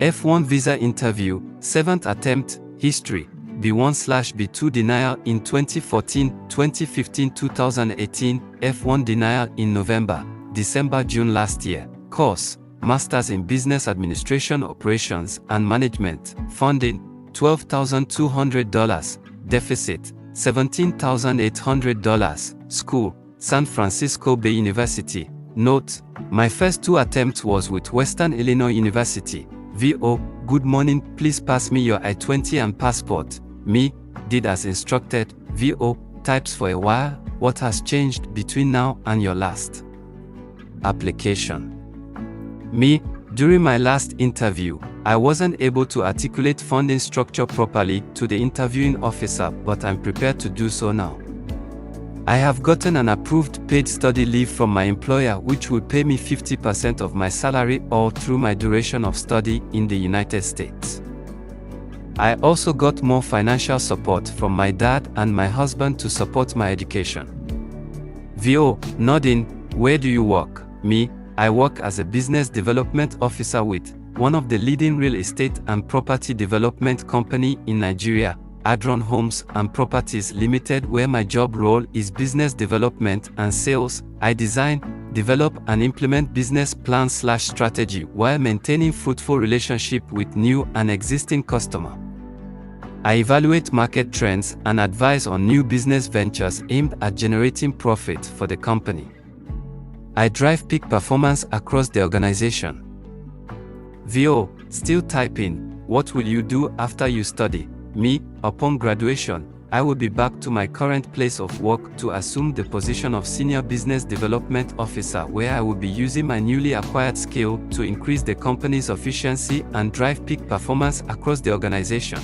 F-1 visa interview, 7th attempt, history, B1/B2 denial in 2014, 2015, 2018, F-1 denial in November, December, June last year. Course, Masters in Business Administration Operations and Management, funding, $12,200, deficit, $17,800, school, San Francisco Bay University. Note, my first 2 attempts was with Western Illinois University. VO, good morning, please pass me your I-20 and passport. Me, did as instructed. VO, types for a while, what has changed between now and your last application? Me, during my last interview, I wasn't able to articulate funding structure properly to the interviewing officer, but I'm prepared to do so now. I have gotten an approved paid study leave from my employer, which will pay me 50% of my salary all through my duration of study in the United States. I also got more financial support from my dad and my husband to support my education. VO, nodding, where do you work? Me, I work as a business development officer with one of the leading real estate and property development company in Nigeria, Adron Homes and Properties Limited, where my job role is business development and sales. I design, develop and implement business plans/strategy while maintaining fruitful relationship with new and existing customers. I evaluate market trends and advise on new business ventures aimed at generating profit for the company. I drive peak performance across the organization. VO, still typing, what will you do after you study? Me, upon graduation, I will be back to my current place of work to assume the position of Senior Business Development Officer, where I will be using my newly acquired skill to increase the company's efficiency and drive peak performance across the organization.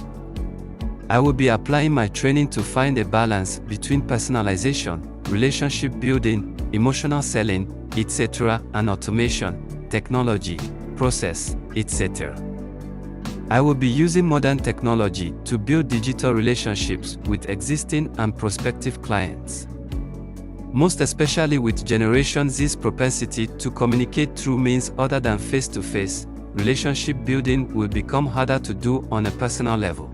I will be applying my training to find a balance between personalization, relationship building, emotional selling, etc., and automation, technology, process, etc. I will be using modern technology to build digital relationships with existing and prospective clients. Most especially with Generation Z's propensity to communicate through means other than face-to-face, relationship building will become harder to do on a personal level.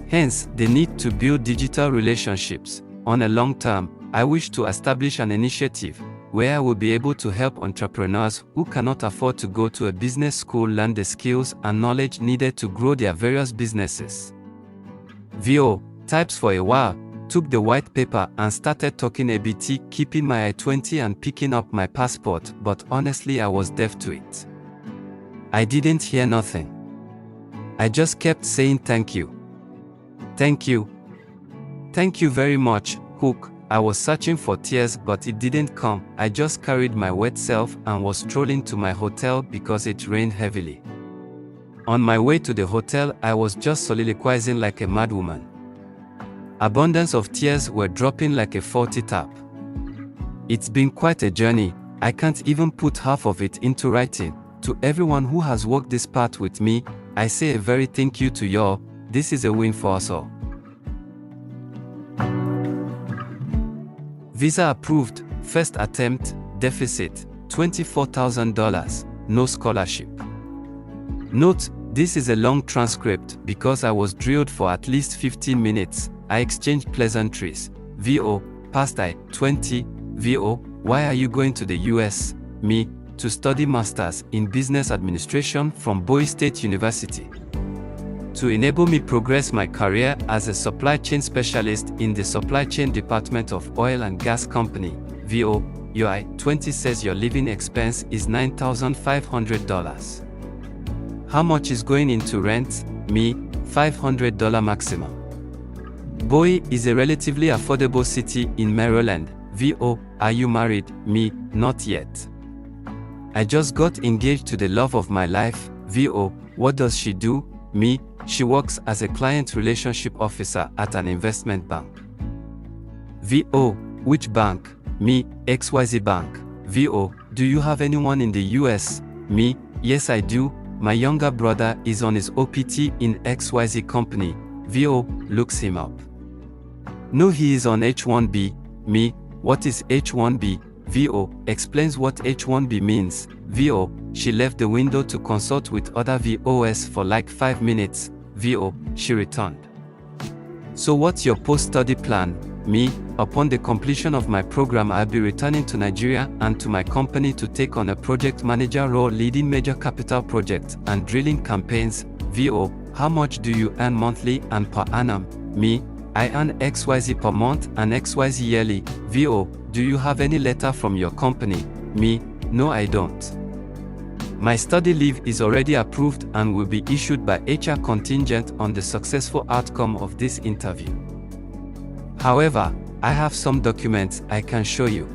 Hence, the need to build digital relationships. On a long term, I wish to establish an initiative where I will be able to help entrepreneurs who cannot afford to go to a business school learn the skills and knowledge needed to grow their various businesses. VO, types for a while, took the white paper and started talking ABT, keeping my I-20 and picking up my passport, but honestly I was deaf to it. I didn't hear nothing. I just kept saying thank you. Thank you. Thank you very much, Hook. I was searching for tears, but it didn't come. I just carried my wet self and was strolling to my hotel because it rained heavily. On my way to the hotel, I was just soliloquizing like a madwoman. Abundance of tears were dropping like a faulty tap. It's been quite a journey. I can't even put half of it into writing. To everyone who has walked this path with me, I say a very thank you to y'all. This is a win for us all. Visa approved, first attempt, deficit, $24,000, no scholarship. Note, this is a long transcript because I was drilled for at least 15 minutes. I exchanged pleasantries. VO, past I-20, VO, why are you going to the US? Me, to study Masters in Business Administration from Bowie State University. To enable me progress my career as a supply chain specialist in the supply chain department of oil and gas company. VO, your I-20 says your living expense is $9,500. How much is going into rent? Me, $500 maximum. Bowie is a relatively affordable city in Maryland. VO, are you married? Me, not yet. I just got engaged to the love of my life. VO, what does she do? Me, she works as a client relationship officer at an investment bank. VO, which bank? Me, XYZ Bank. VO, do you have anyone in the US? Me, yes I do. My younger brother is on his OPT in XYZ company. VO, looks him up. No, he is on H-1B. Me, what is H-1B? VO, explains what H-1B means. VO, she left the window to consult with other VOs for like 5 minutes. VO, she returned. So what's your post-study plan? Me, upon the completion of my program, I'll be returning to Nigeria and to my company to take on a project manager role leading major capital projects and drilling campaigns. VO, how much do you earn monthly and per annum? Me, I earn XYZ per month and XYZ yearly. VO, do you have any letter from your company? Me, no I don't. My study leave is already approved and will be issued by HR contingent on the successful outcome of this interview. However, I have some documents I can show you.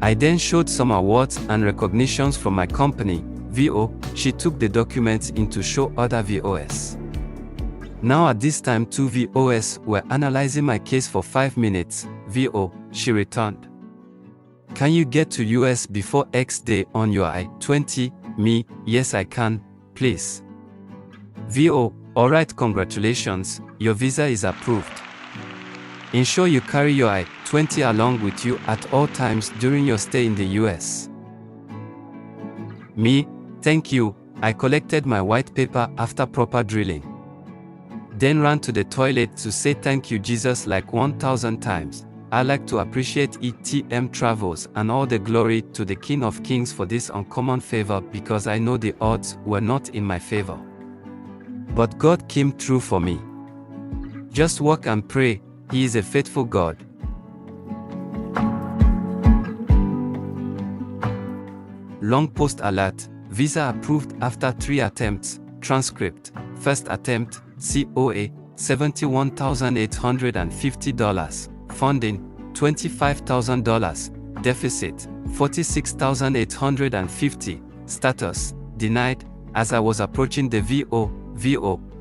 I then showed some awards and recognitions from my company. VO, she took the documents in to show other VOS. Now at this time 2 VOS were analyzing my case for 5 minutes. VO, she returned. Can you get to US before X day on your I-20? Me, yes I can, please. VO, alright, congratulations, your visa is approved. Ensure you carry your I-20 along with you at all times during your stay in the US. Me, thank you, I collected my white paper after proper drilling. Then ran to the toilet to say thank you Jesus like 1,000 times. I like to appreciate ETM Travels and all the glory to the King of Kings for this uncommon favor because I know the odds were not in my favor. But God came through for me. Just walk and pray, He is a faithful God. Long post alert, visa approved after 3 attempts, transcript, first attempt, COA, $71,850. Funding, $25,000, deficit, $46,850, status, denied. As I was approaching the VO,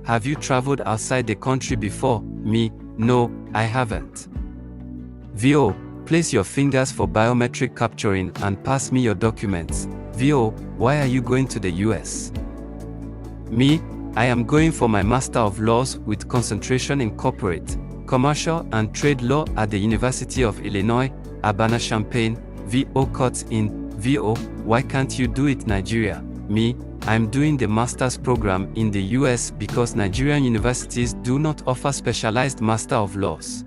have you traveled outside the country before? Me, no, I haven't. VO, place your fingers for biometric capturing and pass me your documents. VO, why are you going to the US? Me, I am going for my Master of Laws with concentration in corporate, commercial and trade law at the University of Illinois, Urbana-Champaign. VO cuts in. VO, why can't you do it Nigeria? Me, I'm doing the master's program in the US because Nigerian universities do not offer specialized Master of Laws.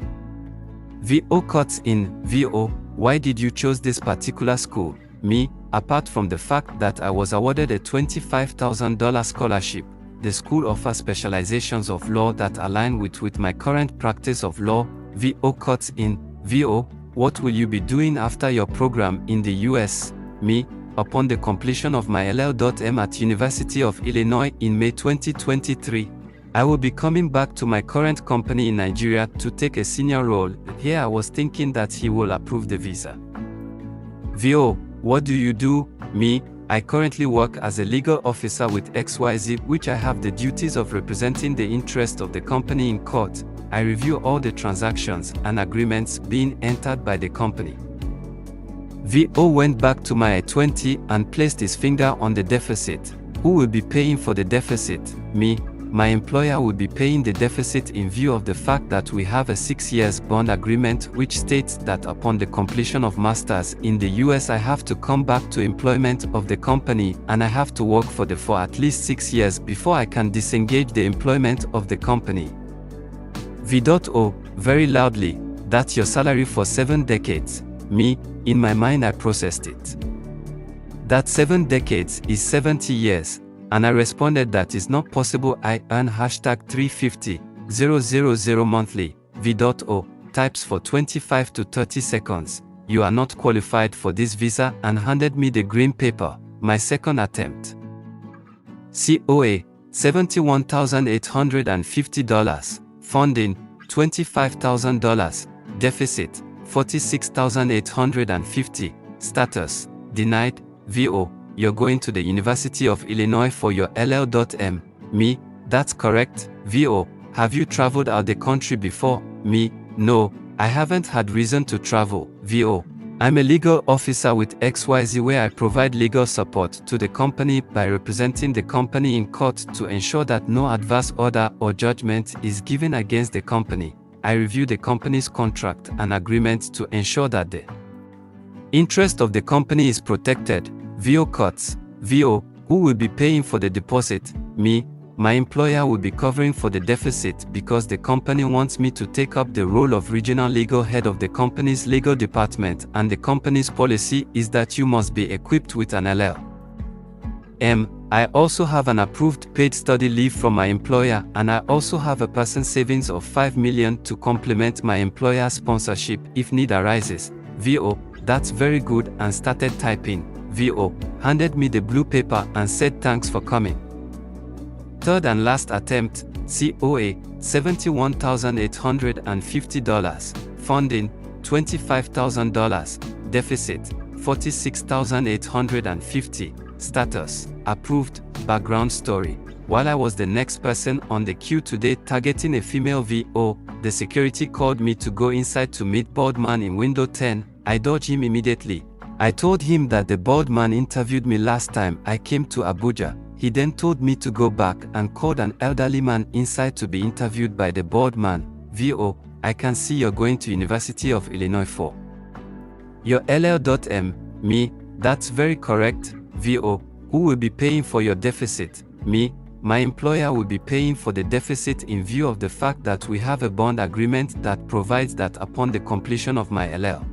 VO cuts in. VO, why did you choose this particular school? Me, apart from the fact that I was awarded a $25,000 scholarship, the school offers specializations of law that align with my current practice of law. VO cuts in. VO, what will you be doing after your program in the US? Me, upon the completion of my LL.M at University of Illinois in May 2023, I will be coming back to my current company in Nigeria to take a senior role. Here I was thinking that he will approve the visa. VO, what do you do? Me, I currently work as a legal officer with XYZ, which I have the duties of representing the interest of the company in court. I review all the transactions and agreements being entered by the company. VO went back to my I-20 and placed his finger on the deficit. Who will be paying for the deficit? Me. My employer will be paying the deficit in view of the fact that we have a 6-year bond agreement which states that upon the completion of masters in the US I have to come back to employment of the company and I have to work for at least 6 years before I can disengage the employment of the company. V.O, very loudly, that's your salary for 7 decades. Me, in my mind I processed it. That 7 decades is 70 years. And I responded that is not possible. I earn #350,000 monthly. V.O types for 25 to 30 seconds. You are not qualified for this visa and handed me the green paper, my second attempt. COA, $71,850. Funding, $25,000. Deficit, $46,850. Status, denied. VO, you're going to the University of Illinois for your LL.M. Me, that's correct. VO, have you traveled out the country before? Me, no, I haven't had reason to travel. VO, I'm a legal officer with XYZ where I provide legal support to the company by representing the company in court to ensure that no adverse order or judgment is given against the company. I review the company's contract and agreement to ensure that the interest of the company is protected. VO cuts. VO, who will be paying for the deposit? Me. My employer will be covering for the deficit because the company wants me to take up the role of regional legal head of the company's legal department, and the company's policy is that you must be equipped with an LL. M. I also have an approved paid study leave from my employer, and I also have a person savings of 5 million to complement my employer's sponsorship if need arises. VO, that's very good, and started typing. VO handed me the blue paper and said thanks for coming. Third and last attempt, COA, $71,850, funding, $25,000, deficit, $46,850, status, approved, background story. While I was the next person on the queue today targeting a female VO, the security called me to go inside to meet bald man in window 10. I dodged him immediately. I told him that the bald man interviewed me last time I came to Abuja. He then told me to go back and called an elderly man inside to be interviewed by the bald man. VO, I can see you're going to University of Illinois for your LL.M. Me, that's very correct. VO, who will be paying for your deficit? Me, my employer will be paying for the deficit in view of the fact that we have a bond agreement that provides that upon the completion of my LL.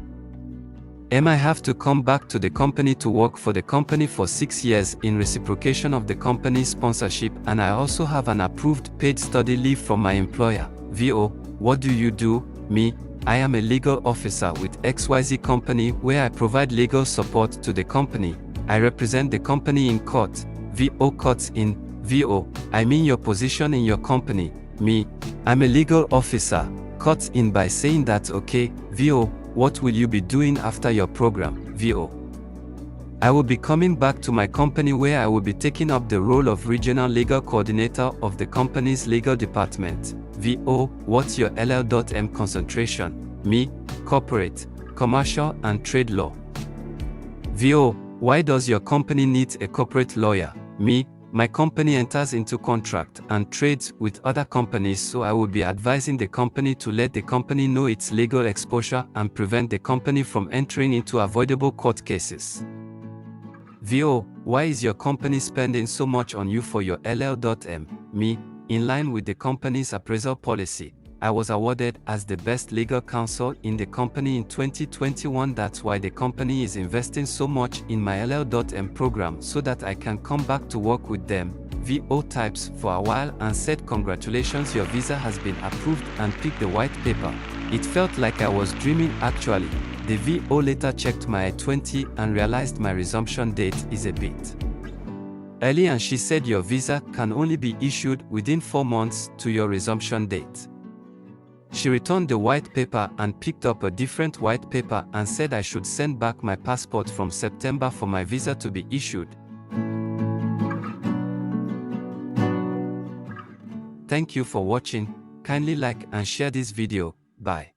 M. I have to come back to the company to work for the company for 6 years in reciprocation of the company's sponsorship, and I also have an approved paid study leave from my employer. VO, what do you do? Me, I am a legal officer with XYZ company where I provide legal support to the company. I represent the company in court. VO cuts in. VO, I mean your position in your company. Me, I'm a legal officer. Cuts in by saying that okay. VO, what will you be doing after your program? VO, I will be coming back to my company where I will be taking up the role of regional legal coordinator of the company's legal department. VO, what's your LL.M concentration? Me, corporate, commercial and trade law. VO, why does your company need a corporate lawyer? Me, my company enters into contract and trades with other companies, so I will be advising the company to let the company know its legal exposure and prevent the company from entering into avoidable court cases. VO, why is your company spending so much on you for your LL.M? Me, in line with the company's appraisal policy, I was awarded as the best legal counsel in the company in 2021. That's why the company is investing so much in my LL.M program so that I can come back to work with them. VO types for a while and said congratulations, your visa has been approved, and picked the white paper. It felt like I was dreaming actually. The VO later checked my I-20 and realized my resumption date is a bit early, and she said your visa can only be issued within 4 months to your resumption date. She returned the white paper and picked up a different white paper and said I should send back my passport from September for my visa to be issued. Thank you for watching. Kindly like and share this video. Bye.